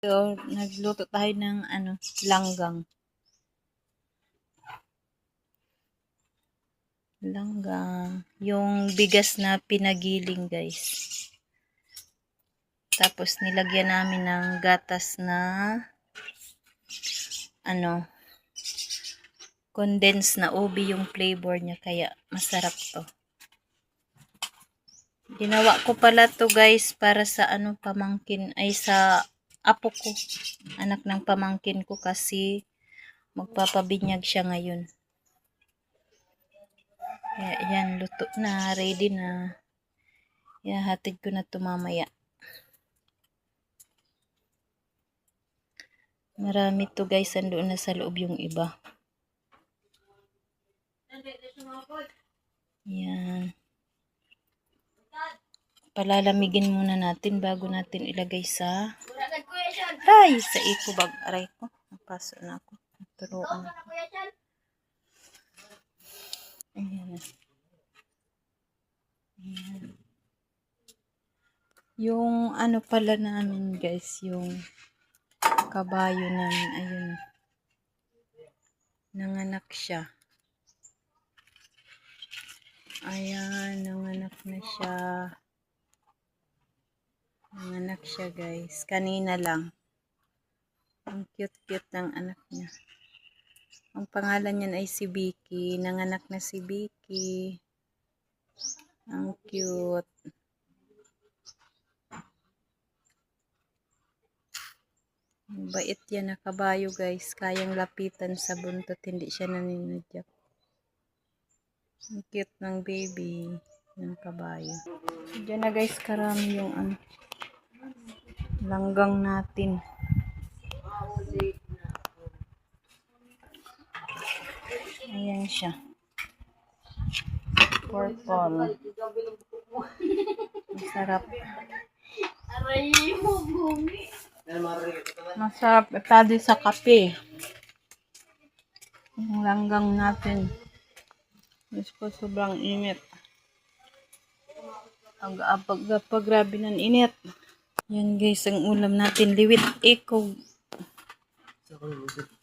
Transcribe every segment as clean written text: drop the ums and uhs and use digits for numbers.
So, nagluto tayo ng langgang. Langgang. Yung bigas na pinagiling, guys. Tapos nilagyan namin ng gatas na condensed na ubi yung flavor niya, kaya masarap to. Ginawa ko pala to, guys, para sa pamangkin, ay sa apo ko, anak ng pamangkin ko, kasi magpapabinyag siya ngayon. Kaya yan, luto na, ready na. Yan, hatid ko na to mamaya. Marami to, guys, andoon na sa loob yung iba. Yan. Palalamigin muna natin bago natin ilagay sa sa eco bag. Aray ko, napaso na ako. Turuan ako. Ayan. Ayan. Yung pala namin, guys, yung kabayo namin, ayun. Nanganak siya. Ayan, nanganak na siya. Nanganak siya, guys. Kanina lang. Ang cute-cute ng anak niya. Ang pangalan niyan ay si Vicky. Nanganak na si Vicky. Ang cute. Bait yan na kabayo, guys. Kayang lapitan sa buntot. Hindi siya naninadyak. Ang cute ng baby. Ng kabayo. Diyan na, guys, karami yung langgang natin. Ayan siya. Purple. Masarap. Masarap itali sa kape. Yung langgang natin. Diyos ko, sobrang init. Pag-grabe ng init. Yan, guys, ang ulam natin. Liwit eko.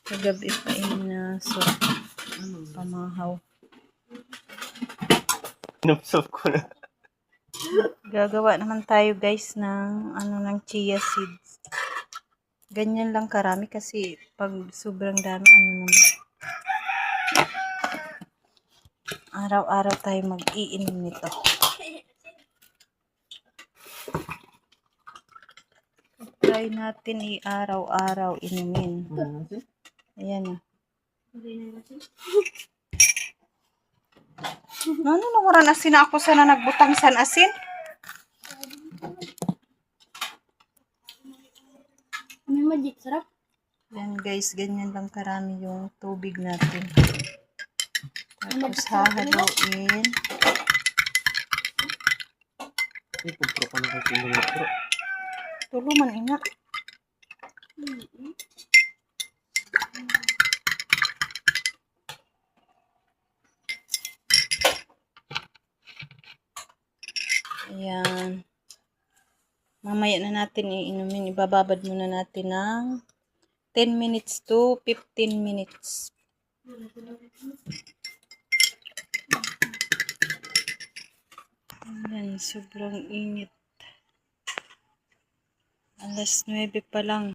Kagabi pa na so pamahaw. Inupsop ko na. Gagawa naman tayo, guys, ng ng chia seeds. Ganyan lang karami kasi pag sobrang dami naman. Araw-araw tayo mag-iinom nito. Try natin i-araw-araw inumin. Ayan. Ano naman asin ako sana nagbutang san asin? May magic sarap. Yan, guys, ganyan lang karami yung tubig natin. Tapos hahaluin. Tuluman ina. Ayan. Mamaya na natin iinumin. Ibababad muna natin ng 10 minutes to 15 minutes. Ayan, sobrang init. Alas 9 pa lang.